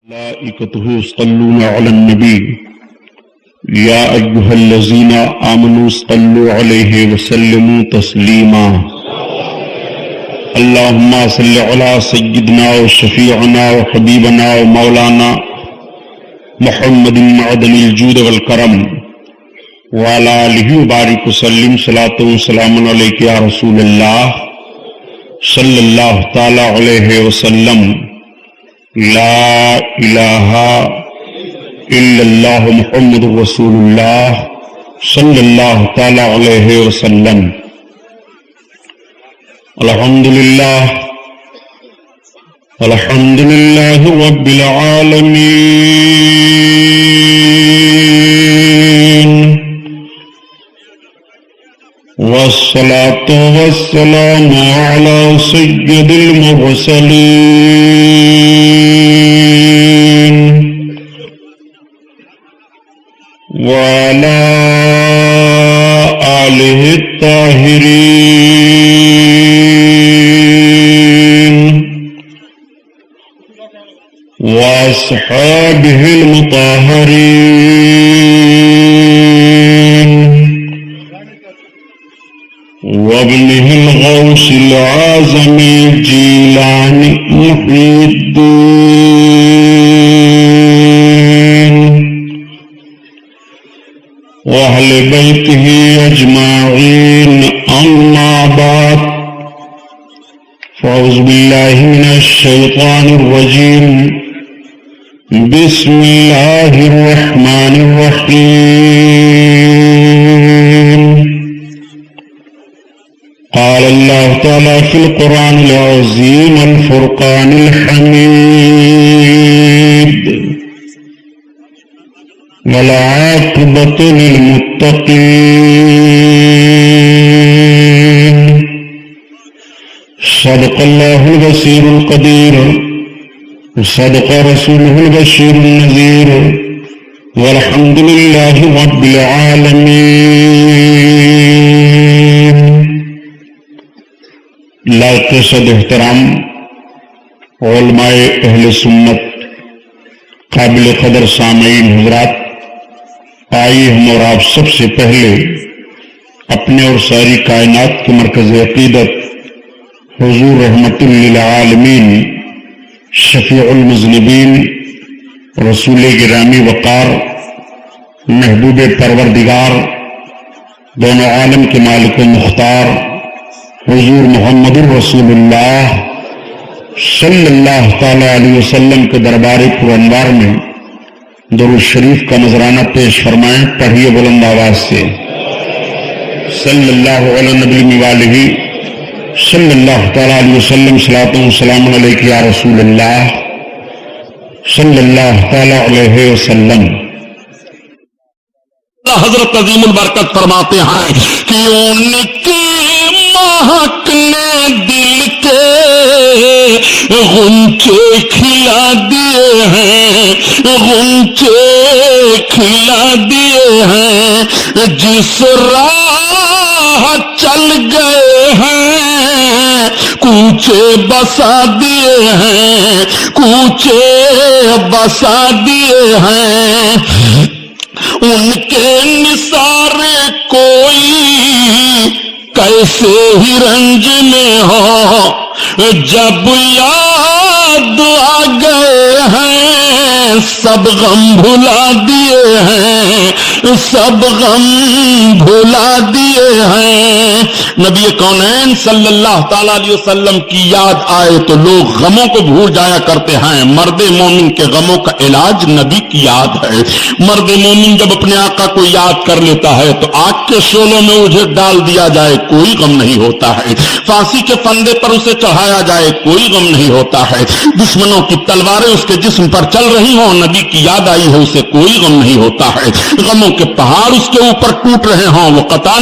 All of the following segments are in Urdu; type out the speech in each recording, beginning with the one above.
ملائكته يصلون على النبي يا أيها الذين آمنوا صلوا عليه وسلموا تسليما اللهم صل على سيدنا وشفيعنا وحبيبنا ومولانا محمد معدن الجود والكرم وعلى آله وبارك وسلم صلاة وسلام عليك يا رسول الله صلى الله تعالى عليه وسلم لا الہ الا اللہ محمد رسول اللہ صلی اللہ تعالی علیہ وسلم۔ الحمدللہ رب العالمین والصلاة والسلام على سید المرسلین وعلى آلہ الطاہرین واصحابہ المطہرین وابنه الغوث العظم جیلانی محی الدین وأهل بيته أجمعين أما بعد فأعوذ بالله من الشيطان الرجيم بسم الله الرحمن الرحيم قال الله تعالى في القرآن العظيم الفرقان الحميد والعاقبة للمتقين صدق الله البصير القدير وصدق رسوله البشير النذير والحمد لله رب العالمين۔ لائق صد احترام علماء اہل سنت، قابل قدر سامعین حضرات، آئیے ہم اور آپ سب سے پہلے اپنے اور ساری کائنات کے مرکز عقیدت حضور رحمت للعالمین شفیع المذنبین رسول گرامی وقار محبوب پروردگار دونوں عالم کے مالک و مختار حضور محمد رسول اللہ صلی اللہ تعالی علیہ وسلم کے دربار پرانوار میں درود شریف کا نذرانہ پیش فرمائیں۔ پڑھیے بلند آواز سے صلی اللہ علیہ نبی والہ صلی اللہ تعالی علیہ وسلم صلاۃ و سلام علیک یا رسول اللہ صلی اللہ تعالی علیہ وسلم۔ حضرت عظیم البرکت فرماتے ہیں کہ ان کی مہک نے دل کے غنچے کھلا دیے ہیں، غنچے کھلا دیے ہیں، جس راہ چل گئے ہیں کوچے بسا دیے ہیں، کوچے بسا دیے ہیں۔ ان کے نثار کوئی کیسے ہی رنج میں ہو، جب یاد آ گئے ہیں سب غم بھلا دیے ہیں، سب غم بھلا دیے ہیں۔ نبی کونین صلی اللہ تعالی علیہ وسلم کی یاد آئے تو لوگ غموں کو بھول جایا کرتے ہیں۔ مرد مومن کے غموں کا علاج نبی کی یاد ہے۔ مرد مومن جب اپنے آقا کو یاد کر لیتا ہے تو آگ کے شعلوں میں اسے ڈال دیا جائے کوئی غم نہیں ہوتا ہے، پھانسی کے پھندے پر اسے چڑھایا جائے کوئی غم نہیں ہوتا ہے، دشمنوں کی تلواریں اس کے جسم پر چل رہی ہوں نبی کی یاد آئی ہے اسے کوئی غم نہیں ہوتا ہے، غموں کے پہاڑ اس کے اوپر ٹوٹ رہے ہوں وہ قطعاً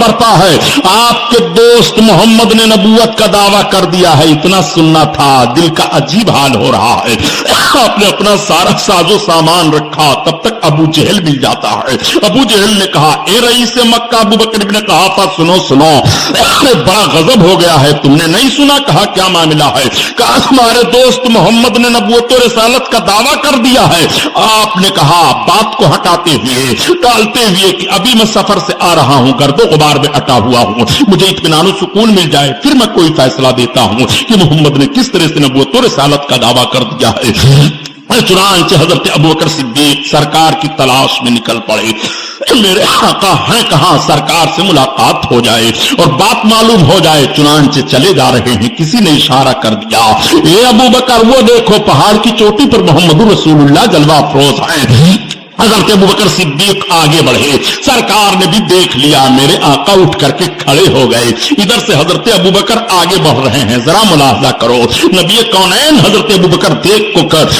برپا ہے, آپ کے دوست محمد نے نبوت کا دعویٰ کر دیا ہے. اتنا سننا تھا, دل کا عجیب حال ہو رہا ہے. آپ نے اپنا سارا ساز و سامان رکھا, تب تک ابو جہل مل جاتا ہے. ابو جہل نے کہا, اے رئیس مکہ ابو بکر ابن قحافہ, سنو سنو, بڑا غضب ہو گیا ہے, تم نے نہیں سنا؟ کہا کیا معاملہ ہے؟ کہا تمہارے دوست محمد نے نبوت و رسالت کا دعویٰ کر دیا ہے. آپ نے کہا بات کو ہٹاتے ہوئے, ٹالتے ہوئے, کہ ابھی میں سفر سے آ رہا ہوں, گرد و غبار میں اٹا ہوا ہوں, مجھے اطمینان و سکون مل جائے, پھر میں کوئی فیصلہ دیتا ہوں کہ محمد نے کس طرح سے نبوت و رسالت کا دعویٰ کر دیا ہے. چنانچہ حضرت ابوبکر صدیق سرکار کی تلاش میں نکل پڑے. میرے آقا ہیں کہاں, سرکار سے ملاقات ہو جائے اور بات معلوم ہو جائے. چنانچہ چلے جا رہے ہیں, کسی نے اشارہ کر دیا, اے ابوبکر وہ دیکھو پہاڑ کی چوٹی پر محمد رسول اللہ جلوہ افروز ہیں. حضرت ابوبکر صدیق آگے بڑھے, سرکار نے بھی دیکھ لیا, میرے آقا اٹھ کر کے کھڑے ہو گئے. ادھر سے حضرت ابوبکر آگے بڑھ رہے ہیں, ذرا ملاحظہ کرو, نبی کونین حضرت ابوبکر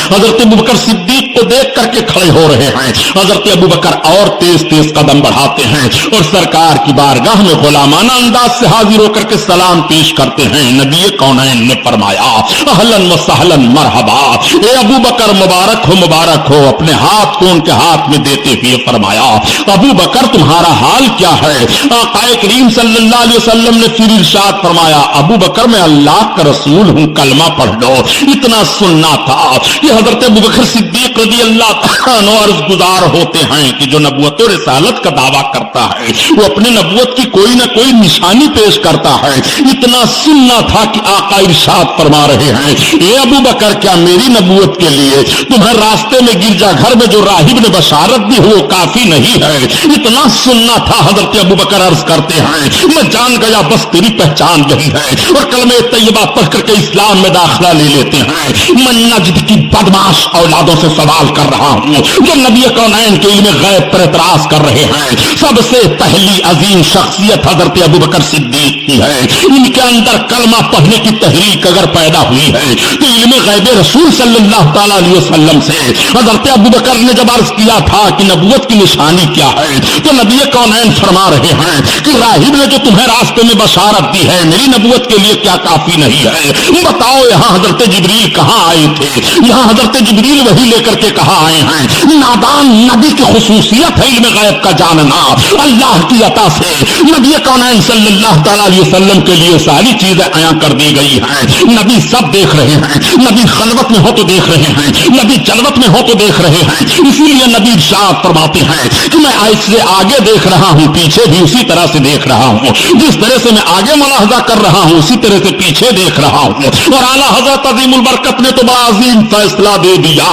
حضرت ابوبکر صدیق کو دیکھ کر کے کھڑے ہو رہے ہیں. حضرت ابوبکر اور تیز تیز قدم بڑھاتے ہیں اور سرکار کی بارگاہ میں غلامانہ انداز سے حاضر ہو کر کے سلام پیش کرتے ہیں. نبی کونین نے فرمایا, اہلاً و سہلاً مرحبا, اے ابوبکر مبارک ہو. اپنے ہاتھ کو ان کے ہاتھ میں دیتے ہوئے فرمایا, ابو بکر تمہارا حال کیا ہے؟ آقا کریم صلی اللہ علیہ وسلم نے پھر ارشاد فرمایا, ابو بکر میں اللہ کا رسول ہوں, کلمہ پڑھ لو. اتنا سننا تھا کہ حضرت ابو بکر صدیق رضی اللہ عنہ عرض گزار ہوتے ہیں کہ جو نبوت و رسالت کا دعویٰ کرتا ہے وہ اپنے نبوت کی کوئی نہ کوئی نشانی پیش کرتا ہے. اتنا سننا تھا کہ آقا ارشاد فرما رہے ہیں, اے ابو بکر کیا میری نبوت کے لیے تمہیں راستے میں گرجا گھر میں جو راہب نے بشارت دی وہ کافی نہیں ہے؟ اتنا سننا تھا. حضرت ابوبکر عرض کرتے ہیں, میں جان گیا بس تیری پہچان یہی ہے, اور کلمہ طیبہ پڑھ کر کے اسلام میں داخلہ لے لیتے ہیں. میں نجد کی بدماش اولادوں سے سوال کر رہا ہوں جو نبی کونین کے علم غیب پر اعتراض کر رہے ہیں. سب سے پہلی عظیم شخصیت حضرت ابوبکر صدیق کی ہے. ان کے اندر کلمہ پڑھنے کی تحریک اگر پیدا ہوئی ہے تو علم غیب رسول صلی اللہ تعالی علیہ وسلم سے. حضرت ابوبکر نے جب عرض کیا تھا کہ نبوت کی نشانی کیا ہے تو نبی کونین فرما رہے ہیں کہ راہب نے جو تمہیں راستے میں بشارت دی ہے میری نبوت کے لیے کیا کافی نہیں ہے؟ بتاؤ یہاں حضرت جبریل کہاں آئے تھے؟ یہاں حضرت جبریل وہی لے کر کے کہاں آئے ہیں؟ نادان نبی کی خصوصیت ہے علم غیب کا جاننا. اللہ کی عطا سے نبی کونین صلی اللہ تعالی علیہ وسلم کے لیے ساری چیزیں عیاں کر دی گئی ہیں. نبی سب دیکھ رہے ہیں, نبی خلوت میں ہو تو دیکھ رہے ہیں, نبی جلوت میں ہو تو دیکھ رہے ہیں. اسی لیے نبی ارشاد فرماتے ہیں کہ میں ایسے آگے دیکھ رہا ہوں, پیچھے بھی اسی طرح سے دیکھ رہا ہوں. جس طرح سے میں آگے ملاحظہ کر رہا ہوں اسی طرح سے پیچھے دیکھ رہا ہوں. اور اعلیٰ حضرت عظیم البرکت نے تو بڑا عظیم فیصلہ دے دیا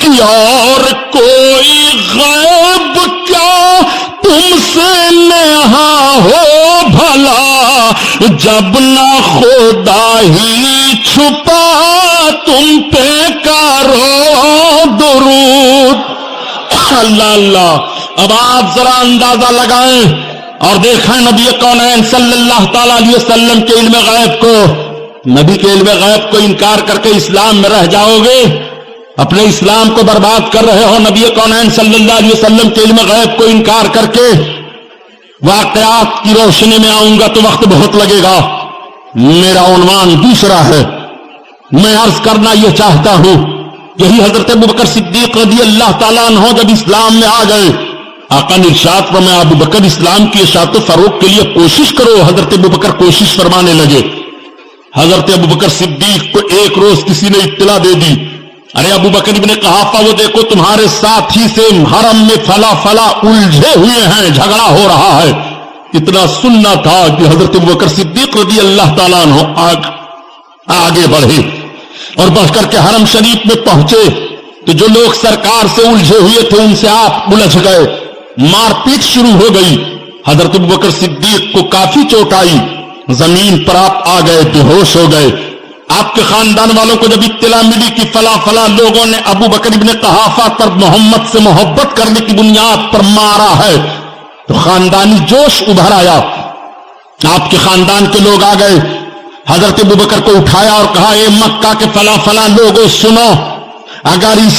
کہ اور کوئی غیب کیا تم سے نہا ہو بھلا, جب نہ خدا ہی چھپا تم پہ کرو درود. اللہ اللہ. اب آپ ذرا اندازہ لگائیں اور دیکھیں نبی کونین صلی اللہ تعالی علیہ وسلم کے علم غیب کو. نبی کے علم غیب کو انکار کر کے اسلام میں رہ جاؤ گے, اپنے اسلام کو برباد کر رہے ہو. نبی کونین صلی اللہ علیہ وسلم کے علم غیب کو انکار کر کے واقعات کی روشنی میں آؤں گا تو وقت بہت لگے گا. میرا عنوان دوسرا ہے. میں عرض کرنا یہ چاہتا ہوں, یہی حضرت ابوبکر صدیق رضی اللہ تعالیٰ عنہ جب اسلام میں آ گئے, آقا نے ارشاد فرمایا ابوبکر اسلام کی اشاعت و فروغ کے لیے کوشش کرو. حضرت ابوبکر کوشش فرمانے لگے. حضرت ابوبکر صدیق کو ایک روز کسی نے اطلاع دے دی, ارے ابوبکر ابن قحافہ وہ دیکھو تمہارے ساتھی سے حرم میں فلا فلا الجھے ہوئے ہیں, جھگڑا ہو رہا ہے. اتنا سننا تھا کہ حضرت ابوبکر صدیق رضی اللہ تعالیٰ عنہ آگے بڑھے اور بڑھ کر کے حرم شریف میں پہنچے تو جو لوگ سرکار سے الجھے ہوئے تھے ان سے آپ الجھ گئے, مار پیٹ شروع ہو گئی. حضرت ابوبکر صدیق کو کافی چوٹ آئی, زمین پر آپ آ گئے, بے ہوش ہو گئے. آپ کے خاندان والوں کو جب اطلاع ملی کہ فلاں فلاں لوگوں نے ابوبکر ابن قحافہ پر محمد سے محبت کرنے کی بنیاد پر مارا ہے تو خاندانی جوش ابھر آیا. آپ کے خاندان کے لوگ آ گئے, حضرت ابوبکر کو اٹھایا اور کہا, اے مکہ کے فلاں فلاں لوگوں سنو, اگر اس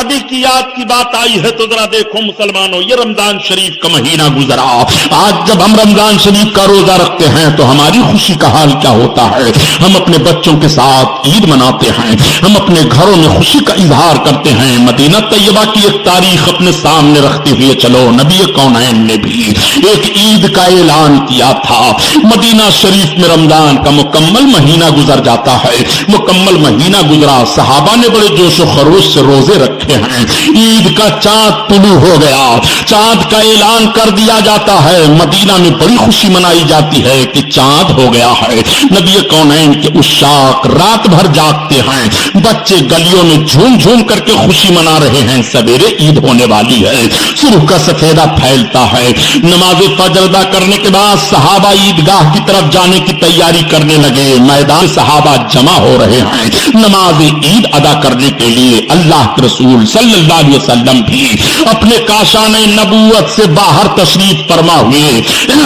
نبی کی یاد کی بات آئی ہے تو ذرا دیکھو مسلمانوں، یہ رمضان شریف کا مہینہ گزرا، آج جب ہم رمضان شریف کا روزہ رکھتے ہیں تو ہماری خوشی کا حال کیا ہوتا ہے؟ ہم اپنے بچوں کے ساتھ عید مناتے ہیں، ہم اپنے گھروں میں خوشی کا اظہار کرتے ہیں، مدینہ طیبہ کی ایک تاریخ اپنے سامنے رکھتے ہوئے چلو، نبی کونین نے بھی ایک عید کا اعلان کیا تھا۔ مدینہ شریف میں رمضان کا مکمل مہینہ گزر جاتا ہے، مکمل مہینہ گزرا، صحابہ نے بڑے جوش و خروش سے روزے رکھے ہیں، عید کا چاند طلوع ہو گیا، چاند کا اعلان کر دیا جاتا ہے، مدینہ میں بڑی خوشی منائی جاتی ہے کہ چاند ہو گیا ہے۔ نبی کونین کے عشاق رات بھر جاگتے ہیں، بچے گلیوں میں جھوم جھوم کر کے خوشی منا رہے ہیں، سویرے عید ہونے والی ہے، صبح کا سفیدہ پھیلتا ہے، نماز فجر ادا کرنے کے بعد صحابہ عیدگاہ کی طرف جانے کی تیاری کرنے لگے، میدان صحابہ جمع ہو رہے ہیں نماز عید ادا کرنے کے لیے۔ اللہ کے رسول صلی اللہ علیہ وسلم بھی اپنے کاشان نبوت سے باہر تشریف فرما ہوئے،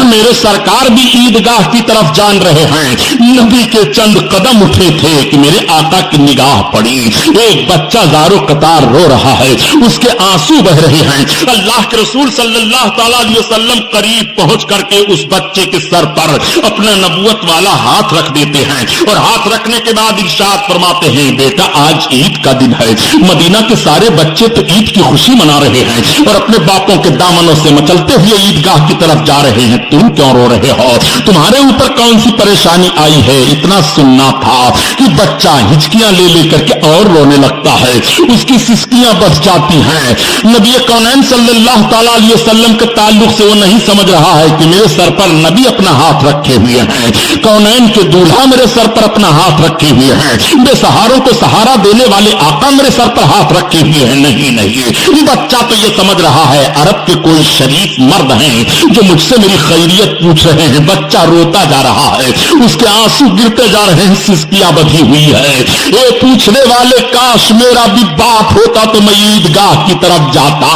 میرے سرکار بھی عیدگاہ کی طرف جان رہے ہیں، نبی کے چند قدم اٹھے تھے کہ میرے آقا کی نگاہ پڑی، ایک بچہ زارو قطار رو رہا ہے، اس کے آنسو بہ رہے ہیں، اللہ کے رسول صلی اللہ تعالی علیہ وسلم قریب پہنچ کر کے اس بچے کے سر پر اپنا نبوت والا ہاتھ رکھ دیتے ہیں، اور ہاتھ رکھنے کے بعد ارشاد فرماتے ہیں بیٹا آج عید کا دن ہے، مدینہ کے سارے بچے تو عید کی خوشی منا رہے ہیں اور اپنے باپوں کے دامنوں سے مچلتے ہوئے عیدگاہ کی طرف جا رہے ہیں، تم کیوں رو رہے ہو؟ تمہارے اوپر کون سی پریشانی آئی ہے؟ اتنا سننا تھا کہ بچہ ہچکیاں لے لے کر کے اور رونے لگتا ہے، اس کی سسکیاں بچ جاتی ہیں۔ نبی کونین صلی اللہ تعالی علیہ وسلم کے تعلق سے وہ نہیں سمجھ رہا ہے کہ میرے سر پر نبی اپنا ہاتھ رکھے ہوئے ہیں، کونین کے دولہا میرے سر پر اپنا ہاتھ رکھے ہوئے ہیں، بے سہاروں کو سہارا دینے والے آقا میرے سر پر ہاتھ رکھے ہوئے ہیں، نہیں، بچہ تو یہ سمجھ رہا ہے عرب کے کوئی شریف مرد ہیں جو مجھ سے میری خیریت پوچھ رہے ہیں، بچہ روتا جا رہا ہے، اس کے آنسو گرتے جا رہے ہیں، سسکیاں بدھی ہوئی ہے، یہ پوچھنے والے کاش میرا بھی باپ ہوتا تو میں عیدگاہ کی طرف جاتا،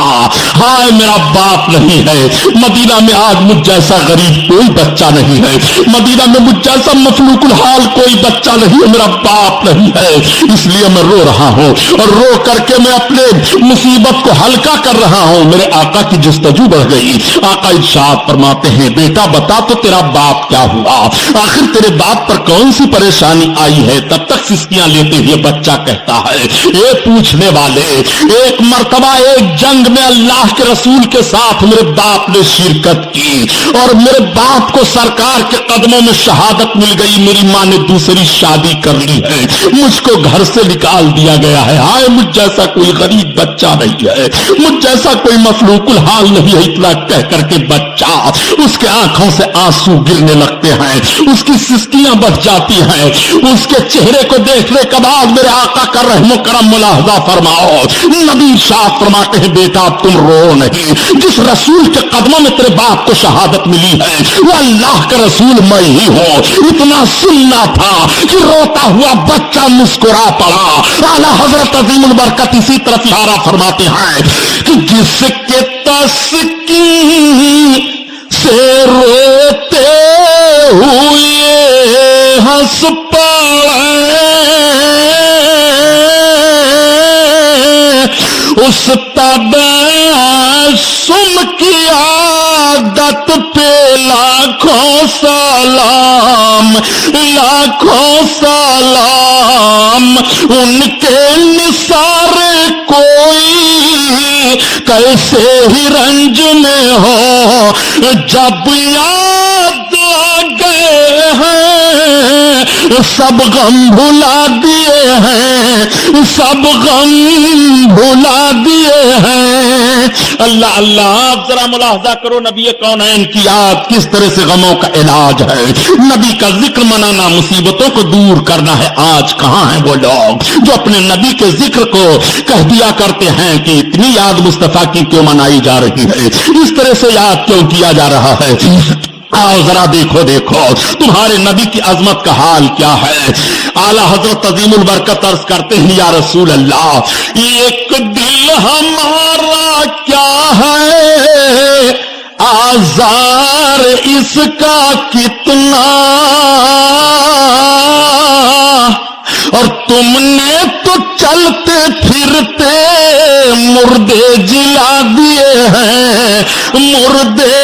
ہائے میرا باپ نہیں ہے، مدینہ میں آج مجھ جیسا غریب کوئی بچہ نہیں ہے، مدینہ میں مجھ جیسا مفلوق الحال کوئی بچہ نہیں ہے، میرا باپ نہیں ہے، اس لیے میں رو رہا ہوں، اور رو کر کے میں اپنے مصیبت کو ہلکا کر رہا ہوں۔ میرے آقا کی جستجو بڑھ گئی، آقا ارشاد فرماتے ہیں بیٹا بتا تو تیرا باپ کیا ہوا، آخر تیرے باپ پر کون سی پریشانی آئی ہے؟ تب تک سسکیاں لیتے ہوئے بچہ کہتا ہے اے پوچھنے والے، ایک مرتبہ ایک جنگ میں اللہ کے رسول کے ساتھ میرے باپ نے شرکت کی اور میرے باپ کو سرکار کے قدموں میں شہادت مل گئی، میری ماں نے دوسری شادی کر لی ہے، مجھ کو گھر سے نکال دیا گیا ہے، ہائے مجھ جیسا کوئی غریب بچہ نہیں ہے، مجھ جیسا کوئی مفلوق الحال نہیں ہے، اتنا کہہ کر کے بچہ اس کے آنکھوں سے آنسو گرنے لگتے ہیں، اس کی سسکیاں بڑھ جاتی ہیں، اس کے چہرے کو دیکھنے کے بعد میرے آقا کا رحم و کرم ملاحظہ فرماؤ، نبی شاہ فرماتے ہیں بیٹا تم رو نہیں، جس رسول کے قدموں میں تیرے باپ کو شہادت ملی ہے وہ اللہ کا رسول میں ہی ہوں، اتنا سننا تھا کہ روتا ہوا بچہ مسکرا پڑا۔ اعلیٰ حضرت عظیم البرکت اسی طرف اشارہ فرماتے ہیں کہ جس کے تسکین سے روتے ہوئے ہنس پڑے اس تبسم کی عادت پہ لاکھوں سلام، لاکھوں سلام، ان کے نثار کوئی کیسے ہی رنج میں ہو، جب یاد آ گئے ہیں سب غم بھلا دیے ہیں، سب غم بھلا دیے ہیں۔ اللہ اللہ، آپ ذرا ملاحظہ کرو نبی کونین کی یاد کس طرح سے غموں کا علاج ہے، نبی کا ذکر منانا مصیبتوں کو دور کرنا ہے۔ آج کہاں ہیں وہ لوگ جو اپنے نبی کے ذکر کو کہہ دیا کرتے ہیں کہ اتنی یاد مصطفیٰ کی کیوں منائی جا رہی ہے، اس طرح سے یاد کیوں کیا جا رہا ہے؟ آؤ ذرا دیکھو تمہارے نبی کی عظمت کا حال کیا ہے۔ اعلیٰ حضرت عظیم البرکت عرض کرتے ہیں یا رسول اللہ ایک دل ہمارا کیا ہے، آزار اس کا کتنا، اور تم نے تو چلتے پھر پھرتے مردے جلا دیے ہیں، مردے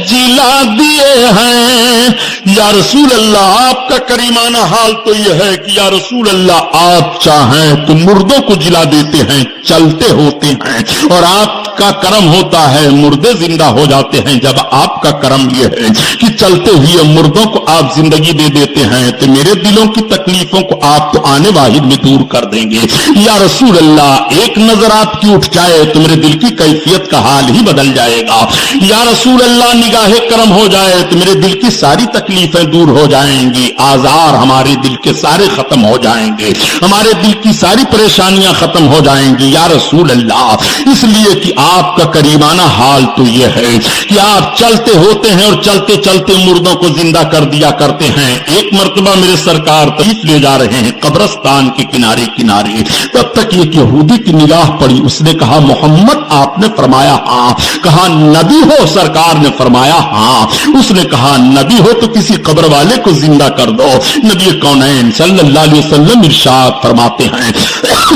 جلا دیے ہیں۔ یا رسول اللہ، آپ کا کریمانہ حال تو یہ ہے کہ یا رسول اللہ آپ چاہیں تو مردوں کو جلا دیتے ہیں، چلتے ہوتے ہیں، اور آپ کا کرم ہوتا ہے مردے زندہ ہو جاتے ہیں۔ جب آپ کا کرم یہ ہے کہ چلتے ہوئے مردوں کو آپ زندگی دے دیتے ہیں تو میرے دلوں کی تکلیفوں کو آپ تو آنے واحد میں دور کر دیں گے۔ یا رسول اللہ، ایک نظر آپ کی اٹھ جائے تو میرے دل کی کیفیت کا حال ہی بدل جائے گا۔ یا رسول اللہ، نگاہ کرم ہو جائے تو میرے دل کی ساری تکلیفیں دور ہو جائیں گی، آزار ہمارے دل کے سارے ختم ہو جائیں گے، ہمارے دل کی ساری پریشانیاں ختم ہو جائیں گی۔ یا رسول اللہ، اس لیے کہ آپ کا کریمانہ حال تو یہ ہے کہ آپ چلتے ہوتے ہیں اور چلتے چلتے مردوں کو زندہ کر دیا کرتے ہیں۔ ایک مرتبہ میرے سرکار تشریف لے جا رہے ہیں قبرستان کے کنارے کنارے، تب تک ایک یہودی کی نگاہ پڑی، اس نے کہا محمد؟ آپ نے فرمایا ہاں۔ کہا نبی ہو؟ سرکار نے فرمایا ہاں۔ اس نے کہا نبی ہو تو کسی قبر والے کو زندہ کر دو۔ نبی کونین صلی اللہ علیہ وسلم ارشاد فرماتے ہیں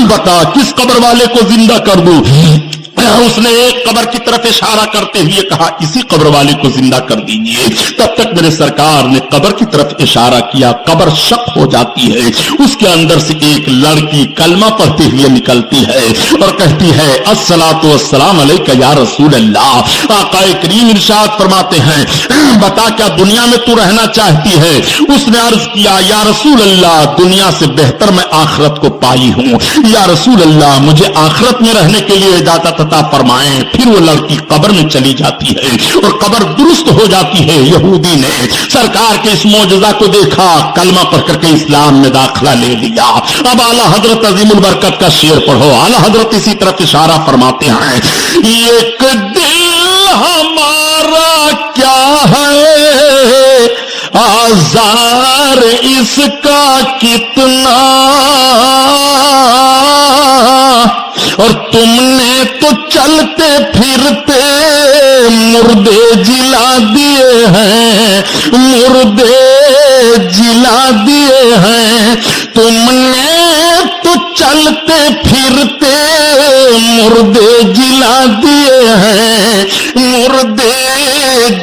بتا کس قبر والے کو زندہ کر دوں؟ اس نے ایک قبر کی طرف اشارہ کرتے ہوئے کہا اسی قبر والے کو زندہ کر دیجئے۔ تب تک میرے سرکار نے قبر کی طرف اشارہ کیا، قبر شق ہو جاتی ہے، اس کے اندر سے ایک لڑکی کلمہ پڑھتے ہوئے نکلتی ہے اور کہتی ہے الصلاۃ والسلام علیک یا رسول اللہ۔ آقا کریم ارشاد فرماتے ہیں بتا کیا دنیا میں تو رہنا چاہتی ہے؟ اس نے عرض کیا یا رسول اللہ، دنیا سے بہتر میں آخرت کو پائی ہوں، یا رسول اللہ مجھے آخرت میں رہنے کے لیے اجازت عطا فرمائیں۔ پھر وہ لڑکی قبر میں چلی جاتی ہے اور قبر درست ہو جاتی ہے۔ یہودی نے سرکار کے اس معجزہ کو دیکھا، کلمہ پڑھ کر کے اسلام میں داخلہ لے لیا۔ اب اعلیٰ حضرت عظیم البرکت کا شعر پڑھو۔ اعلیٰ حضرت اسی طرف اشارہ فرماتے ہیں ایک دل ہمارا کیا ہے، آزار اس کا کتنا، اور تم نے تو چلتے پھرتے مردے جلا دیے ہیں، مردے جلا دیے ہیں۔ تم نے تو چلتے پھرتے مردے جلا دیے ہیں، مردے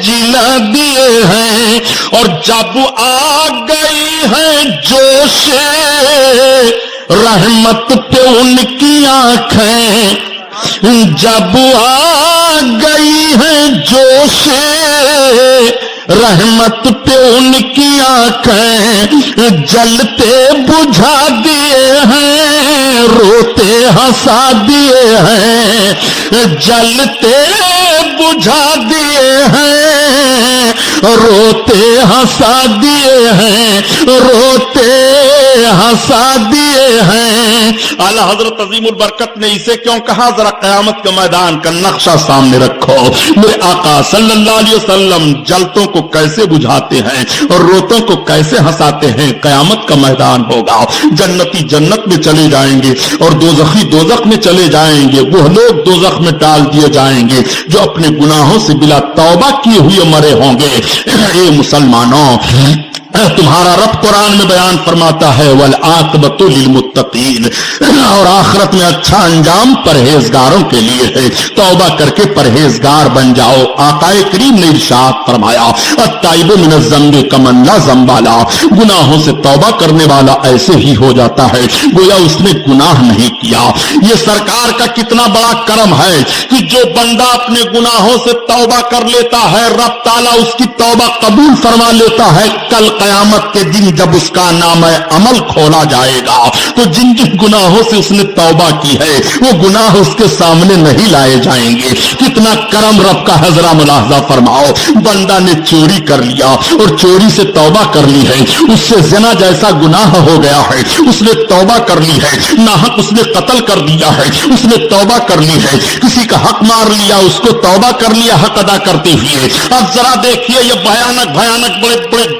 جلا دیے ہیں۔ اور جب آ گئی ہے جوش رحمت پہ ان کی آنکھیں، جب آ گئی ہے جوش رحمت پہ ان کی آنکھیں، جلتے بجھا دیے ہیں، روتے ہنسا دیے ہیں، جلتے بجھا دیے ہیں، روتے ہنسا دیے ہیں، روتے ہنسا دیے ہیں۔ اعلیٰ حضرت عظیم البرکت نے اسے کیوں کہا؟ ذرا قیامت کے میدان کا نقشہ سامنے رکھو۔ میرے آقا صلی اللہ علیہ وسلم جلتوں کو کیسے بجھاتے ہیں اور روتوں کو کیسے ہنساتے ہیں۔ قیامت کا میدان ہوگا، جنتی جنت میں چلے جائیں گے اور دوزخی دوزخ میں چلے جائیں گے۔ وہ لوگ دوزخ میں ڈال دیے جائیں گے جو اپنے گناہوں سے بلا توبہ کیے ہوئے مرے ہوں گے۔ اے مسلمانوں، تمہارا رب قرآن میں بیان فرماتا ہے والعاقبۃ للمتقین، اور آخرت میں اچھا انجام پرہیزگاروں کے لیے ہے۔ توبہ کر کے پرہیزگار بن جاؤ۔ آقا کریم نے ارشاد فرمایا التائب من الذنب کمن لا ذنب لہ، گناہوں سے توبہ کرنے والا ایسے ہی ہو جاتا ہے گویا اس نے گناہ نہیں کیا۔ یہ سرکار کا کتنا بڑا کرم ہے کہ جو بندہ اپنے گناہوں سے توبہ کر لیتا ہے رب تعالیٰ اس کی توبہ قبول فرما لیتا ہے۔ کل قیامت کے دن جب اس کا نام عمل کھولا جائے گا تو جن جن گناہوں سے اس نے توبہ کی ہے وہ گناہ اس کے سامنے نہیں لائے جائیں گے۔ کتنا کرم رب کا حضرہ ملاحظہ فرماؤ۔ بندہ نے چوری کر لیا اور چوری سے توبہ کر لی ہے، اس سے زنا جیسا گناہ ہو گیا ہے، اس نے توبہ کر لی ہے۔ ناحق اس نے قتل کر دیا ہے، اس نے توبہ کر لی ہے۔ کسی کا حق مار لیا، اس کو توبہ کر لیا حق ادا کرتے ہوئے۔ اب ذرا دیکھیے یہ بھیانک بھیانک بڑے بڑے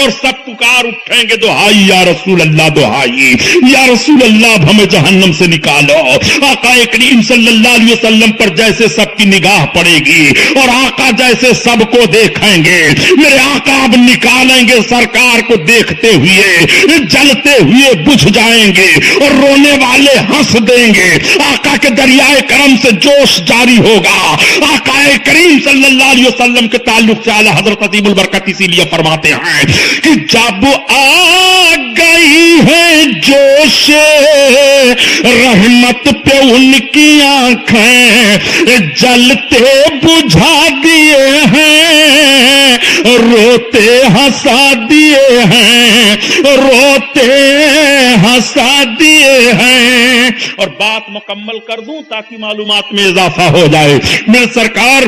اور سب پکار اٹھیں گے دہائی یا رسول اللہ دہائی یا رسول اللہ اب ہمیں جہنم سے نکالو. آقا کریم صلی اللہ علیہ وسلم پر جیسے سب کی نگاہ پڑے گی اور آقا جیسے سب کو دیکھیں گے, میرے آقا اب نکالیں گے سرکار کو دیکھتے ہوئے جلتے ہوئے بجھ جائیں گے اور رونے والے ہنس دیں گے. آقا کے دریائے کرم سے جوش جاری ہوگا. آقا کریم صلی اللہ علیہ وسلم کے تعلق سے اعلیٰ حضرت عظیم البرکت اسی لیے فرماتے ہیں کہ جب آ گئی ہے جوش رحمت پہ ان کی آنکھیں جلتے بجھا دیے ہیں روتے ہنسا دیے ہیں روتے ہنسا دیے ہیں. اور بات مکمل کر دوں تاکہ معلومات میں اضافہ ہو جائے. میں سرکار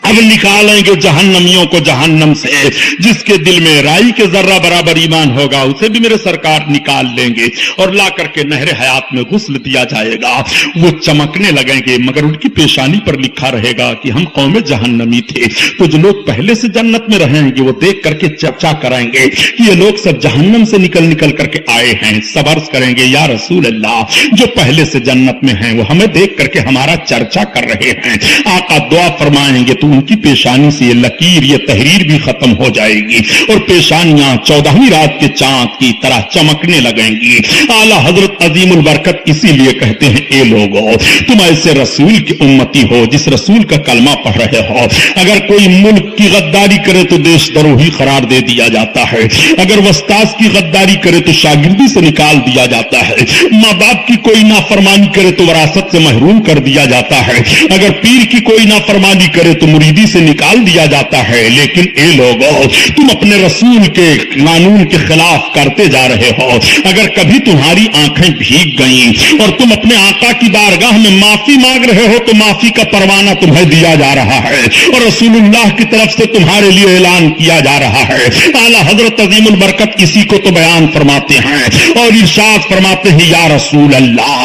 اب نکالیں گے جہنمیوں کو جہنم سے. جس کے دل میں رائی کے ذرہ برابر ایمان ہوگا اسے بھی میرے سرکار نکال لیں گے اور لا کر کے نہر حیات میں غسل دیا جائے گا. وہ چمکنے لگیں گے مگر ان کی پیشانی پر لکھا رہے گا کہ ہم قوم جہنمی تھے. تو جو لوگ پہلے سے جنت میں رہیں گے وہ دیکھ کر کے چرچا کریں گے کہ یہ لوگ سب جہنم سے نکل کر کے آئے ہیں. سب عرض کریں گے یا رسول اللہ جو پہلے سے جنت میں ہیں وہ ہمیں دیکھ کر کے ہمارا چرچا کر رہے ہیں. آقا دعا فرمائیں گے تو ان کی پیشانی سے یہ لکیر یہ تحریر بھی ختم ہو جائے گی اور پیشانیاں 14ویں رات کے چاند کی طرح چمکنے لگیں گی. اعلیٰ حضرت عظیم البرکت اسی لیے کہتے ہیں اے لوگو تم ایسے رسول کی امتی ہو جس رسول کا کلمہ پڑھ رہے ہو. اگر کوئی ملک کی غداری کرے تو دیش دروہی قرار دے دیا جاتا ہے. اگر وستاذ کی غداری کرے تو شاگردی سے نکال دیا جاتا ہے. ماں باپ کی کوئی نافرمانی کرے تو وراثت سے محروم کر دیا جاتا ہے. اگر پیر کی کوئی نافرمانی کرے تو مریدی سے نکال دیا جاتا ہے. لیکن اے لوگو تم اپنے رسول کے قانون کے خلاف کرتے جا رہے ہو. اگر کبھی تمہاری آنکھیں بھیگ گئیں اور تم اپنے آقا کی بارگاہ میں معافی مانگ رہے ہو تو معافی کا پروانہ تمہیں دیا جا رہا ہے اور رسول اللہ کی طرف سے تمہارے لیے اعلان کیا جا رہا ہے. اعلیٰ حضرت عظیم البرکت اسی کو تو بیان فرماتے ہیں اور ارشاد فرماتے ہیں یا رسول اللہ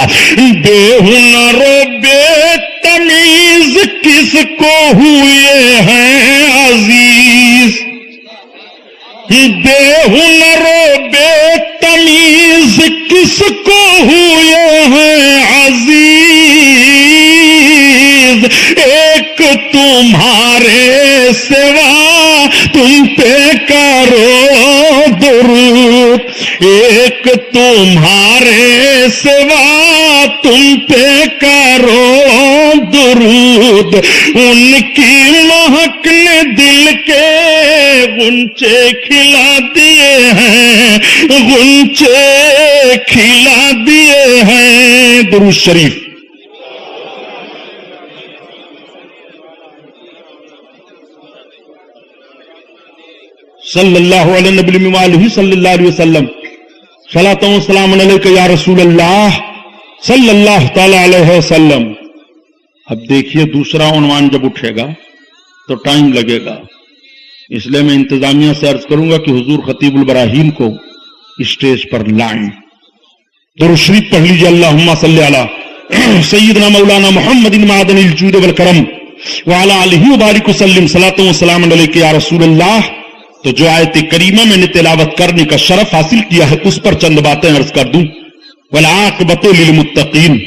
بے ہنر و بے تمیز کس کو ہوئے ہیں عزیز. بے ہنر و بے تمیز کس کو ہوئے ہیں عزیز. ایک تمہارے سوا تم پہ کرو درود. ایک تمہارے سوا تم پہ کرو درود. ان کی مہک نے دل کے غنچے کھلا دیے ہیں غنچے کھلا دیے ہیں. درود شریف. صلی اللہ علیہ نبی وآلہ صلی اللہ علیہ وسلم. صلاۃ و سلام علیک یا رسول اللہ صلی اللہ تعالی علیہ وسلم. اب دیکھیے دوسرا عنوان جب اٹھے گا تو ٹائم لگے گا, اس لیے میں انتظامیہ سے عرض کروں گا کہ حضور خطیب البراہیم کو اسٹیج پر لائیں. درود شریف پڑھ لیجیے. اللہم صلی علی سیدنا مولانا محمد معدن الجود والکرم وعلی آلہ وبارک وسلم. صلاۃ و سلام علیک یا رسول اللہ. تو جو آیت کریمہ میں نے تلاوت کرنے کا شرف حاصل کیا ہے اس پر چند باتیں عرض کر دوں. والعاقبۃ للمتقین.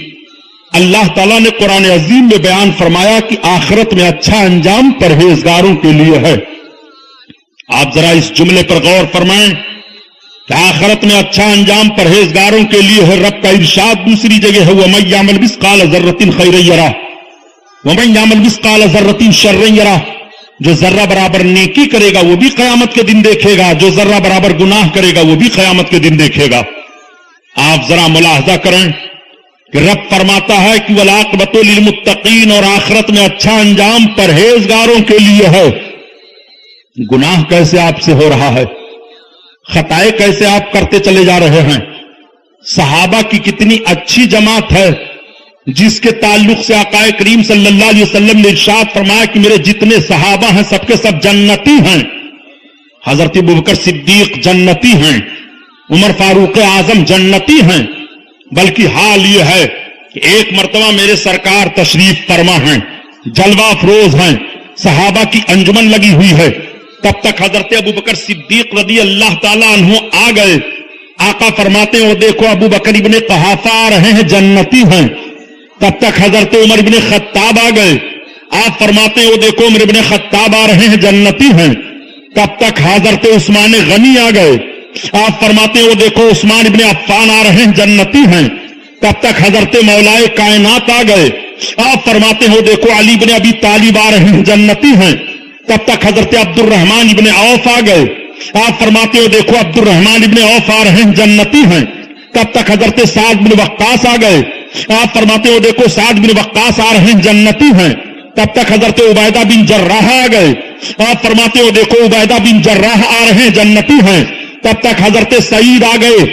اللہ تعالیٰ نے قرآن عظیم میں بیان فرمایا کہ آخرت میں اچھا انجام پرہیزگاروں کے لیے ہے. آپ ذرا اس جملے پر غور فرمائیں کہ آخرت میں اچھا انجام پرہیزگاروں کے لیے ہے. رب کا ارشاد دوسری جگہ ہے وَمَن يَعْمَلْ مِثْقَالَ ذَرَّةٍ خَيْرًا يَرَهُ وَمَن يَعْمَلْ مِثْقَالَ ذَرَّةٍ شَرًّا يَرَهُ. جو ذرہ برابر نیکی کرے گا وہ بھی قیامت کے دن دیکھے گا, جو ذرہ برابر گناہ کرے گا وہ بھی قیامت کے دن دیکھے گا. آپ ذرا ملاحظہ کریں کہ رب فرماتا ہے کہ والعاقبۃ للمتقین, اور آخرت میں اچھا انجام پرہیزگاروں کے لیے ہے. گناہ کیسے آپ سے ہو رہا ہے, خطائیں کیسے آپ کرتے چلے جا رہے ہیں. صحابہ کی کتنی اچھی جماعت ہے جس کے تعلق سے آقا کریم صلی اللہ علیہ وسلم نے ارشاد فرمایا کہ میرے جتنے صحابہ ہیں سب کے سب جنتی ہیں. حضرت ابوبکر صدیق جنتی ہیں, عمر فاروق اعظم جنتی ہیں. بلکہ حال یہ ہے کہ ایک مرتبہ میرے سرکار تشریف فرما ہیں, جلوہ افروز ہیں, صحابہ کی انجمن لگی ہوئی ہے. تب تک حضرت ابو بکر صدیق رضی اللہ تعالیٰ عنہ آ گئے. آقا فرماتے ہیں وہ دیکھو ابو بکر ابن قحافہ آ رہے ہیں, جنتی ہیں. تب تک حضرت عمر ابن خطاب آ گئے. آپ فرماتے ہیں وہ دیکھو عمر ابن خطاب آ رہے ہیں, جنتی ہیں. تب تک حضرت عثمان غنی آ گئے. آپ فرماتے ہیں وہ دیکھو عثمان ابن عفان آ رہے ہیں, جنتی ہیں. تب تک حضرت مولائے کائنات آ گئے. آپ فرماتے ہیں وہ دیکھو علی ابن ابی طالب آ رہے ہیں, جنتی ہیں. تب تک حضرت عبد الرحمن ابن عوف آ گئے. آپ فرماتے ہو دیکھو عبد الرحمن ابن عوف آ رہے ہیں, جنتی ہیں. تب تک حضرت سعد بن وقاص آ گئے. آپ فرماتے ہو دیکھو سعد بن وقاص آ رہے ہیں, جنتی ہیں. تب تک حضرت عبیدہ بن جراح آ گئے. آپ فرماتے ہو دیکھو عبیدہ بن جراح آ رہے ہیں, جنتی ہیں. تب تک حضرت سعید آ گئے.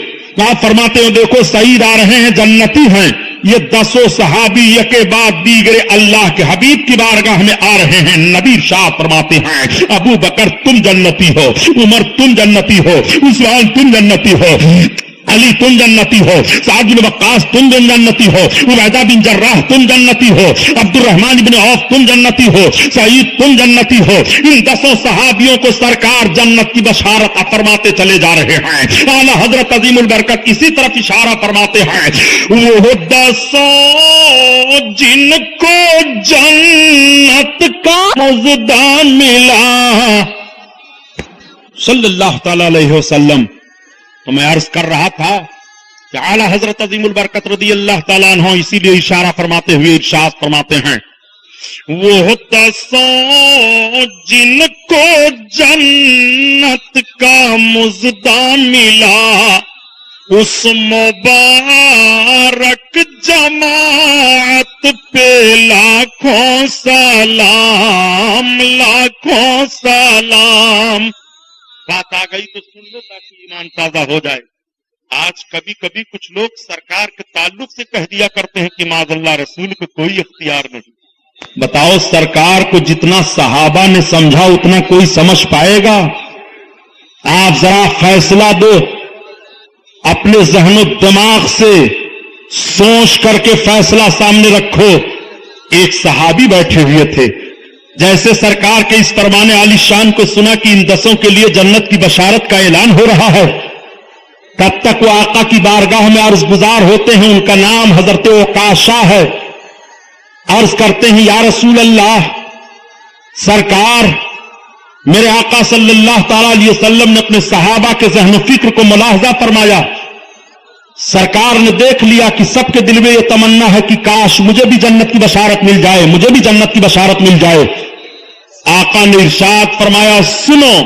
آپ فرماتے ہو دیکھو سعید آ رہے ہیں, جنتی ہیں. یہ 10 صحابی یکے بعد دیگرے اللہ کے حبیب کی بارگاہ میں آ رہے ہیں. نبی ارشاد فرماتے ہیں ابو بکر تم جنتی ہو, عمر تم جنتی ہو, عثمان تم جنتی ہو, علی تم جنتی ہو, سعد بن وقاص تم جنتی ہو, عبیدہ بن جراح تم جنتی ہو, عبد الرحمن بن عوف تم جنتی ہو, سعید تم جنتی ہو. ان 10 صحابیوں کو سرکار جنت کی بشارت فرماتے چلے جا رہے ہیں. اعلیٰ حضرت عظیم البرکت اسی طرف اشارہ فرماتے ہیں وہ 10 جن کو جنت کا مزدان ملا صلی اللہ تعالی علیہ وسلم. تو میں عرض کر رہا تھا کہ اعلیٰ حضرت عظیم البرکت رضی اللہ تعالیٰ عنہ اسی لیے اشارہ فرماتے ہوئے ارشاد فرماتے ہیں وہ 10 جن کو جنت کا مزدان ملا اس مبارک جماعت پہ لاکھوں سلام, لاکھوں سلام. بات آ گئی تو سن لو تاکہ ایمان تازہ ہو جائے. آج کبھی کبھی کچھ لوگ سرکار کے تعلق سے کہہ دیا کرتے ہیں کہ معاذ اللہ رسول کو کوئی اختیار نہیں. بتاؤ سرکار کو جتنا صحابہ نے سمجھا اتنا کوئی سمجھ پائے گا؟ آپ ذرا فیصلہ دو, اپنے ذہن و دماغ سے سوچ کر کے فیصلہ سامنے رکھو. ایک صحابی بیٹھے ہوئے تھے, جیسے سرکار کے اس فرمان عالی شان کو سنا کہ ان 10 کے لیے جنت کی بشارت کا اعلان ہو رہا ہے, تب تک وہ آقا کی بارگاہ میں عرض گزار ہوتے ہیں. ان کا نام حضرت عکاشہ ہے. عرض کرتے ہیں یا رسول اللہ, سرکار میرے آقا صلی اللہ تعالی علیہ وسلم نے اپنے صحابہ کے ذہن و فکر کو ملاحظہ فرمایا. سرکار نے دیکھ لیا کہ سب کے دل میں یہ تمنا ہے کہ کاش مجھے بھی جنت کی بشارت مل جائے, مجھے بھی جنت کی بشارت مل جائے. آقا نے ارشاد فرمایا سنو,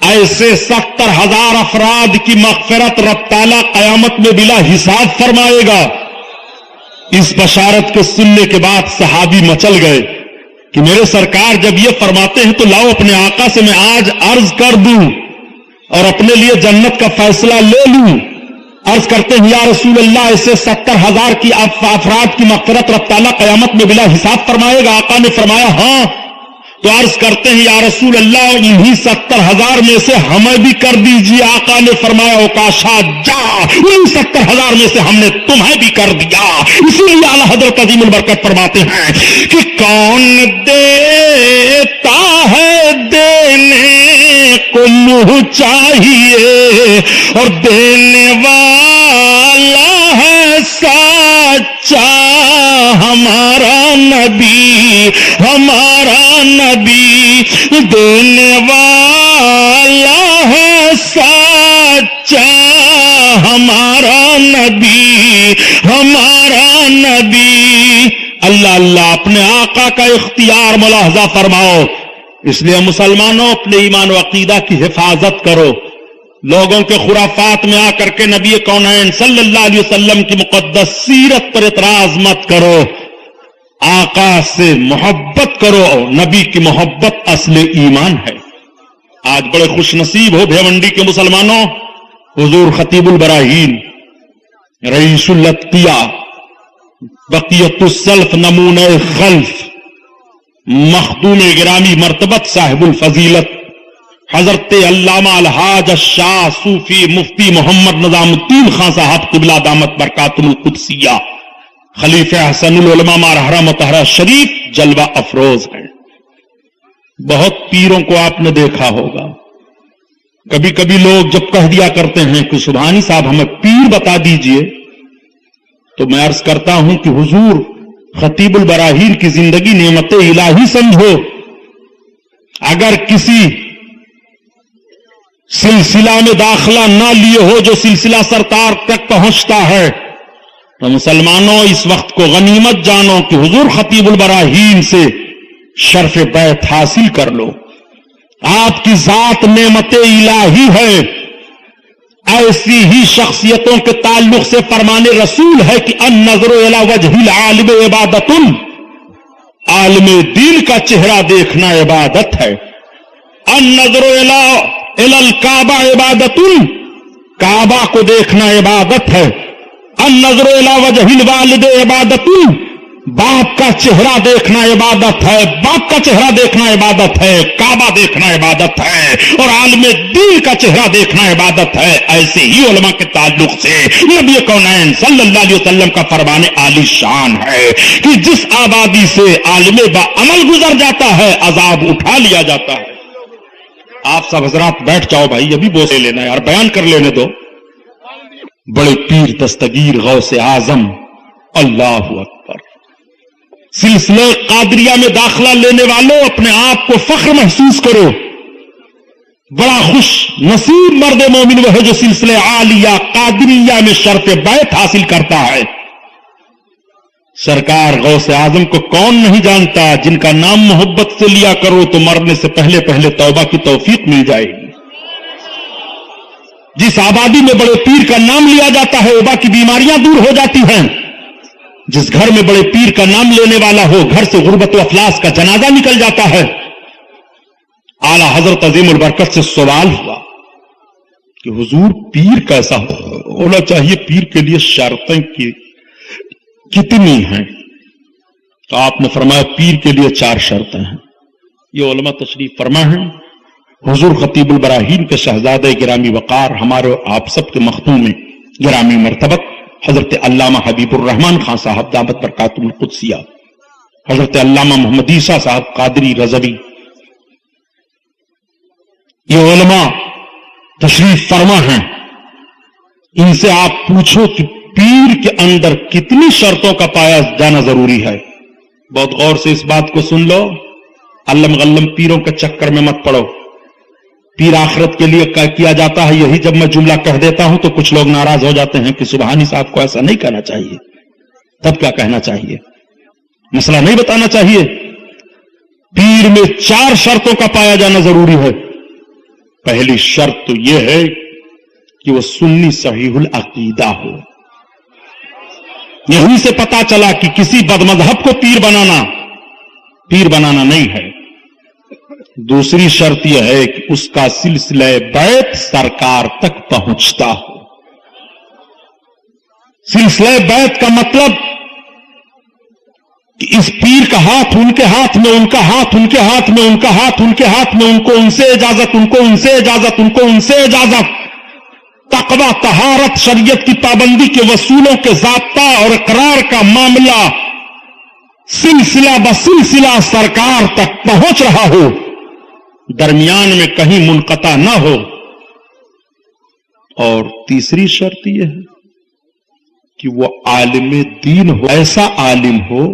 ایسے 70,000 افراد کی مغفرت رب تعالیٰ قیامت میں بلا حساب فرمائے گا. اس بشارت کو سننے کے بعد صحابی مچل گئے کہ میرے سرکار جب یہ فرماتے ہیں تو لاؤ اپنے آقا سے میں آج عرض کر دوں اور اپنے لیے جنت کا فیصلہ لے لوں. عرض کرتے ہیں یا رسول اللہ ایسے 70,000 کی افراد کی مغفرت رب تعالیٰ قیامت میں بلا حساب فرمائے گا؟ آقا نے فرمایا ہاں. تو عرض کرتے ہیں یا رسول اللہ انہی 70,000 میں سے ہمیں بھی کر دیجیے. آقا نے فرمایا عکاشہ جا, انہی 70,000 میں سے ہم نے تمہیں بھی کر دیا. اسی لیے اعلیٰ حضرت عظیم البرکت فرماتے ہیں کہ کون دیتا ہے دینے کو منہ چاہیے اور دینے والا ہے سچا ہمارا نبی, ہمارا نبی دینے والا ہے سچا ہمارا نبی, ہمارا نبی. اللہ اللہ اپنے آقا کا اختیار ملاحظہ فرماؤ. اس لیے مسلمانوں اپنے ایمان و عقیدہ کی حفاظت کرو. لوگوں کے خرافات میں آ کر کے نبی کونین صلی اللہ علیہ وسلم کی مقدس سیرت پر اعتراض مت کرو. آقا سے محبت کرو, نبی کی محبت اصل ایمان ہے. آج بڑے خوش نصیب ہو بھیونڈی کے مسلمانوں, حضور خطیب البراہین, رئیس الاتقیاء, بقیت السلف, نمونہ خلف, مخدوم گرامی مرتبت صاحب الفضیلت حضرت علامہ الحاج الشاہ صوفی مفتی محمد نظام الدین خان صاحب قبلہ دامت برکاتہ القدسیہ خلیفہ حسن العلماء مارحرہ مطہرہ شریف جلوہ افروز ہیں. بہت پیروں کو آپ نے دیکھا ہوگا، کبھی کبھی لوگ جب کہہ دیا کرتے ہیں کہ سبحانی صاحب ہمیں پیر بتا دیجئے، تو میں عرض کرتا ہوں کہ حضور خطیب البراہین کی زندگی نعمت الہی سمجھو. اگر کسی سلسلہ میں داخلہ نہ لیے ہو جو سلسلہ سرکار تک پہنچتا ہے، تو مسلمانوں اس وقت کو غنیمت جانو کہ حضور خطیب البراہین سے شرف بیعت حاصل کر لو. آپ کی ذات نعمت الہی ہے. ایسی ہی شخصیتوں کے تعلق سے فرمان رسول ہے کہ النظر الی وجہ العالم عبادت، عالم دین کا چہرہ دیکھنا عبادت ہے. النظر الی الکعبہ عبادت، کعبہ کو دیکھنا عبادت ہے. النظر الی وجہ الوالد عبادت، باپ کا چہرہ دیکھنا عبادت ہے. باپ کا چہرہ دیکھنا عبادت ہے. کعبہ دیکھنا عبادت ہے. اور عالم دین کا چہرہ دیکھنا عبادت ہے. ایسے ہی علماء کے تعلق سے نبی کونین صلی اللہ علیہ وسلم کا فرمان عالی شان ہے کہ جس آبادی سے عالم با عمل گزر جاتا ہے عذاب اٹھا لیا جاتا ہے. آپ سب حضرات بیٹھ جاؤ بھائی، ابھی بوسے لینا ہے اور بیان کر لینے دو. بڑے پیر دستگیر غوث اعظم اللہ اکبر. سلسلہ قادریہ میں داخلہ لینے والوں اپنے آپ کو فخر محسوس کرو. بڑا خوش نصیب مرد مومن وہ ہے جو سلسلہ عالیہ قادریہ میں شرف بیعت حاصل کرتا ہے. سرکار غوث اعظم کو کون نہیں جانتا؟ جن کا نام محبت سے لیا کرو تو مرنے سے پہلے پہلے توبہ کی توفیق مل جائے گی. جس آبادی میں بڑے پیر کا نام لیا جاتا ہے وبا کی بیماریاں دور ہو جاتی ہیں. جس گھر میں بڑے پیر کا نام لینے والا ہو گھر سے غربت و افلاس کا جنازہ نکل جاتا ہے. اعلی حضرت عظیم البرکت سے سوال ہوا کہ حضور پیر کیسا ہونا چاہیے، پیر کے لیے شرطیں کتنی ہیں؟ تو آپ نے فرمایا پیر کے لیے 4 شرطیں ہیں. یہ علماء تشریف فرما ہیں. حضور خطیب البراہین کے شہزادہ گرامی وقار ہمارے آپ سب کے مختوم میں گرامی مرتبت حضرت علامہ حبیب الرحمان خان صاحب دامت برکاتہ القدسیہ، حضرت علامہ محمد عیسیٰ صاحب قادری رضوی، یہ علماء تشریف فرما ہیں. ان سے آپ پوچھو کہ پیر کے اندر کتنی شرطوں کا پایا جانا ضروری ہے. بہت غور سے اس بات کو سن لو. علم غلم پیروں کے چکر میں مت پڑو. پیر آخرت کے لیے کیا جاتا ہے. یہی جب میں جملہ کہہ دیتا ہوں تو کچھ لوگ ناراض ہو جاتے ہیں کہ سبحانی صاحب کو ایسا نہیں کہنا چاہیے. تب کیا کہنا چاہیے؟ مسئلہ نہیں بتانا چاہیے. پیر میں 4 شرطوں کا پایا جانا ضروری ہے. پہلی شرط تو یہ ہے کہ وہ سنی صحیح العقیدہ ہو. یہیں سے پتا چلا کہ کسی بدمذہب کو پیر بنانا نہیں ہے. دوسری شرط یہ ہے کہ اس کا سلسلہ بیعت سرکار تک پہنچتا ہو. سلسلہ بیعت کا مطلب کہ اس پیر کا ہاتھ ان کے ہاتھ میں، ان کا ہاتھ ان کے ہاتھ میں، ان کا ہاتھ ان کے ہاتھ میں، ان کو ان سے اجازت، ان کو ان سے اجازت، ان کو ان سے اجازت. تقویٰ، طہارت، شریعت کی پابندی کے وصولوں کے ضابطہ اور اقرار کا معاملہ سلسلہ بسلسلہ سرکار تک پہنچ رہا ہو، درمیان میں کہیں منقطع نہ ہو. اور تیسری شرط یہ ہے کہ وہ عالم دین ہو، ایسا عالم ہو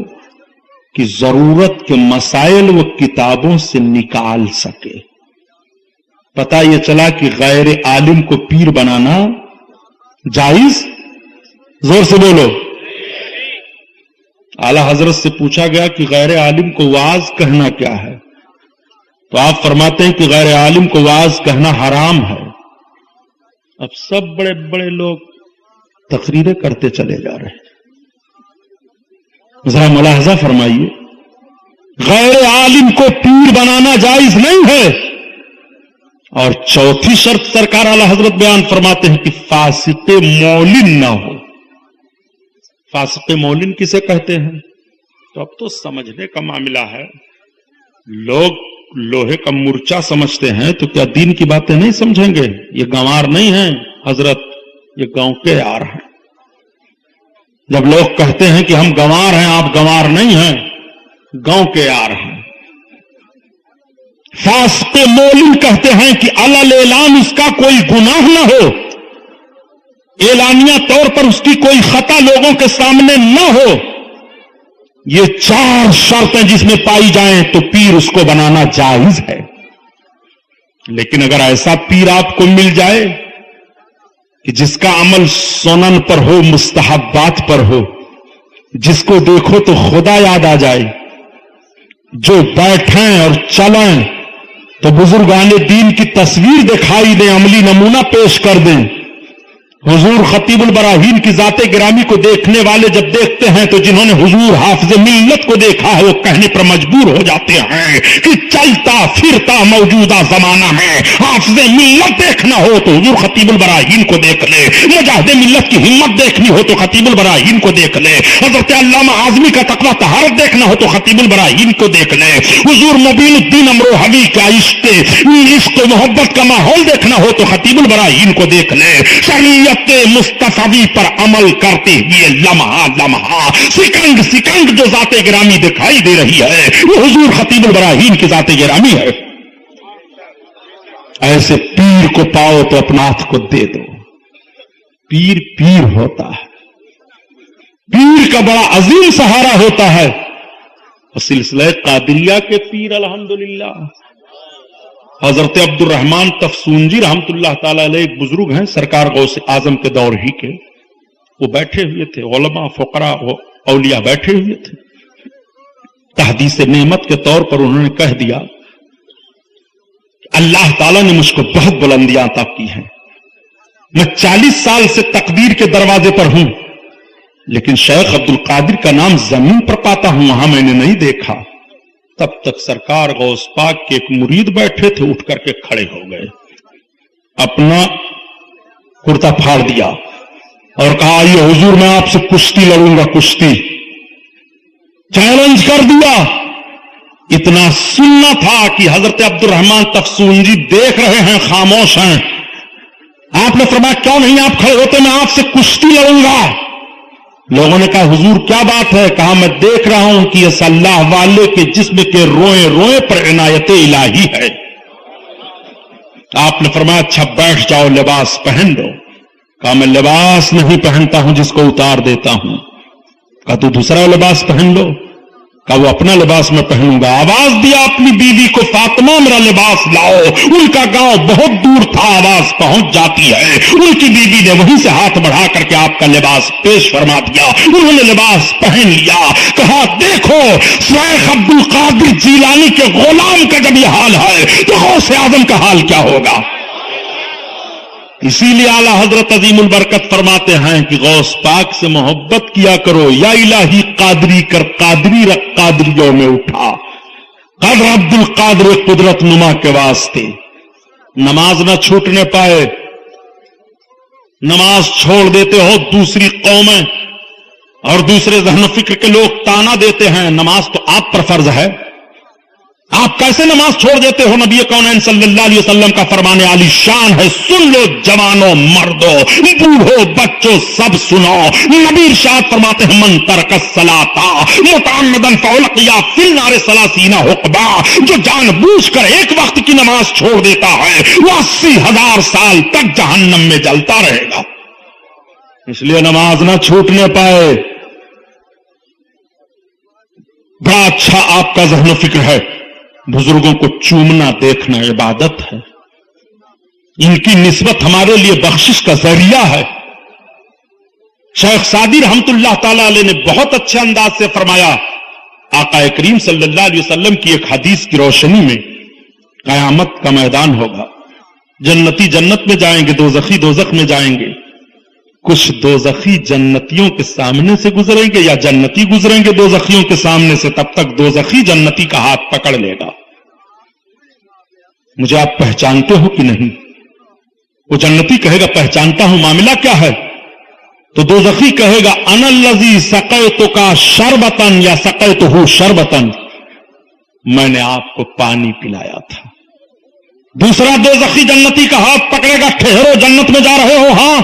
کہ ضرورت کے مسائل وہ کتابوں سے نکال سکے. پتہ یہ چلا کہ غیر عالم کو پیر بنانا جائز؟ زور سے بولو. اعلی حضرت سے پوچھا گیا کہ غیر عالم کو واعظ کہنا کیا ہے؟ تو آپ فرماتے ہیں کہ غیر عالم کو واعظ کہنا حرام ہے. اب سب بڑے بڑے لوگ تقریریں کرتے چلے جا رہے ہیں. ذرا ملاحظہ فرمائیے، غیر عالم کو پیر بنانا جائز نہیں ہے. اور چوتھی شرط سرکار اعلی حضرت بیان فرماتے ہیں کہ فاسق مولن نہ ہو. فاسق مولن کسے کہتے ہیں؟ تو اب تو سمجھنے کا معاملہ ہے. لوگ لوہے کا مرچا سمجھتے ہیں تو کیا دین کی باتیں نہیں سمجھیں گے؟ یہ گنوار نہیں ہیں حضرت، یہ گاؤں کے یار ہیں. جب لوگ کہتے ہیں کہ ہم گنوار ہیں، آپ گنوار نہیں ہیں، گاؤں کے یار ہیں. فاسق مولن کہتے ہیں کہ علل اعلان اس کا کوئی گناہ نہ ہو، اعلانیہ طور پر اس کی کوئی خطا لوگوں کے سامنے نہ ہو، یہ 4 شرطیں جس میں پائی جائیں تو پیر اس کو بنانا جائز ہے۔ لیکن اگر ایسا پیر آپ کو مل جائے کہ جس کا عمل سنن پر ہو، مستحبات پر ہو، جس کو دیکھو تو خدا یاد آ جائے، جو بیٹھیں اور چلیں تو بزرگان دین کی تصویر دکھائی دیں، عملی نمونہ پیش کر دیں، حضور خطیب البراہیم کی ذات گرامی کو دیکھنے والے جب دیکھتے ہیں تو جنہوں نے حضور حافظ ملت کو دیکھا ہے وہ کہنے پر مجبور ہو جاتے ہیں کہ چلتا پھرتا موجودہ زمانہ میں حافظ ملت دیکھنا ہو تو حضور خطیب البراہیم کو دیکھ لے، مجاہد ملت کی ہمت دیکھنی ہو تو خطیب البراہیم کو دیکھ لے، حضرت علامہ اعظمی کا تقویٰ طہارت دیکھنا ہو تو خطیب البراہیم کو دیکھ لے، حضور مبین الدین امروہوی کا عشق و محبت کا ماحول دیکھنا ہو تو خطیب البراہیم کو دیکھ لے، شریعت مصطفی پر عمل کرتے ہوئے لمحہ لمحہ سیکنڈ سیکنڈ جو ذات گرامی دکھائی دے رہی ہے وہ حضور خطیب البراہیم کی ذات گرامی ہے۔ ایسے پیر کو پاؤ تو اپنا ہاتھ کو دے دو۔ پیر پیر ہوتا ہے، پیر کا بڑا عظیم سہارا ہوتا ہے۔ سلسلہ قادریہ کے پیر الحمدللہ حضرت عبد الرحمن تفسونجی رحمت اللہ تعالی علیہ ایک بزرگ ہیں، سرکار غوث اعظم کے دور ہی کے، وہ بیٹھے ہوئے تھے، علماء فقراء اولیاء بیٹھے ہوئے تھے، تحدیث نعمت کے طور پر انہوں نے کہہ دیا اللہ تعالیٰ نے مجھ کو بہت بلندیاں عطا کی ہیں، میں 40 سال سے تقدیر کے دروازے پر ہوں لیکن شیخ عبد القادر کا نام زمین پر پاتا ہوں، وہاں میں نے نہیں دیکھا۔ تب تک سرکار غوث پاک کے ایک مرید بیٹھے تھے، اٹھ کر کے کھڑے ہو گئے، اپنا کرتا پھاڑ دیا اور کہا یہ حضور میں آپ سے کشتی لڑوں گا، کشتی چیلنج کر دیا۔ اتنا سننا تھا کہ حضرت عبد الرحمن تفسونجی دیکھ رہے ہیں، خاموش ہیں۔ آپ نے فرمایا کیوں نہیں آپ کھڑے ہوتے، میں آپ سے کشتی لڑوں گا۔ لوگوں نے کہا حضور کیا بات ہے؟ کہا میں دیکھ رہا ہوں کہ اس اللہ والے کے جسم کے روئے روئے پر عنایت الہی ہے۔ آپ نے فرمایا اچھا بیٹھ جاؤ، لباس پہن لو۔ کہا میں لباس نہیں پہنتا ہوں جس کو اتار دیتا ہوں۔ کہا تو دوسرا لباس پہن لو۔ کہا وہ اپنا لباس میں پہنوں گا۔ آواز دیا اپنی بیوی کو فاطمہ میرا لباس لاؤ۔ ان کا گاؤں بہت دور تھا، آواز پہنچ جاتی ہے، ان کی بیوی نے وہیں سے ہاتھ بڑھا کر کے آپ کا لباس پیش فرما دیا، انہوں نے لباس پہن لیا۔ کہا دیکھو شیخ عبد القادر جیلانی کے غلام کا جب یہ حال ہے تو غوث اعظم کا حال کیا ہوگا؟ اسی لیے اعلیٰ حضرت عظیم البرکت فرماتے ہیں کہ غوث پاک سے محبت کیا کرو، یا الہی قادری کر قادری رکھ قادریوں میں اٹھا، قدر عبد القادر قدرت نما کے واسطے۔ نماز نہ چھوٹنے پائے، نماز چھوڑ دیتے ہو، دوسری قومیں اور دوسرے ذہن و فکر کے لوگ تانا دیتے ہیں نماز تو آپ پر فرض ہے، آپ کیسے نماز چھوڑ دیتے ہو؟ نبی کونین صلی اللہ علیہ وسلم کا فرمان عالی شان ہے، سن لو جوانوں مردوں بوڑھو بچوں سب سنو۔ نبی ارشاد فرماتے ہیں من ترک الصلاۃ متعمدا فالقیا فی النار 30 حقبا، جو جان بوجھ کر ایک وقت کی نماز چھوڑ دیتا ہے وہ 80,000 سال تک جہنم میں جلتا رہے گا۔ اس لیے نماز نہ چھوٹنے پائے۔ بڑا اچھا آپ کا ذہن و فکر ہے، بزرگوں کو چومنا دیکھنا عبادت ہے، ان کی نسبت ہمارے لیے بخشش کا ذریعہ ہے۔ شیخ سعدی رحمت اللہ تعالی علیہ نے بہت اچھے انداز سے فرمایا، آقا کریم صلی اللہ علیہ وسلم کی ایک حدیث کی روشنی میں قیامت کا میدان ہوگا، جنتی جنت میں جائیں گے، دوزخی دوزخ میں جائیں گے، کچھ دوزخی جنتیوں کے سامنے سے گزریں گے یا جنتی گزریں گے دوزخیوں کے سامنے سے، تب تک دوزخی جنتی کا ہاتھ پکڑ لے گا، مجھے آپ پہچانتے ہو کہ نہیں؟ وہ جنتی کہے گا پہچانتا ہوں، معاملہ کیا ہے؟ تو دوزخی کہے گا انا الذی سقیتک شربتن یا سقیتہ شربتن، میں نے آپ کو پانی پلایا تھا۔ دوسرا دوزخی جنتی کا ہاتھ پکڑے گا، ٹھہرو جنت میں جا رہے ہو؟ ہاں،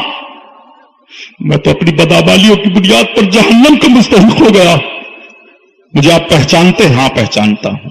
میں تو اپنی بدعمالیوں کی بنیاد پر جہنم کا مستحق ہو گیا، مجھے آپ پہچانتے ہیں؟ ہاں پہچانتا ہوں۔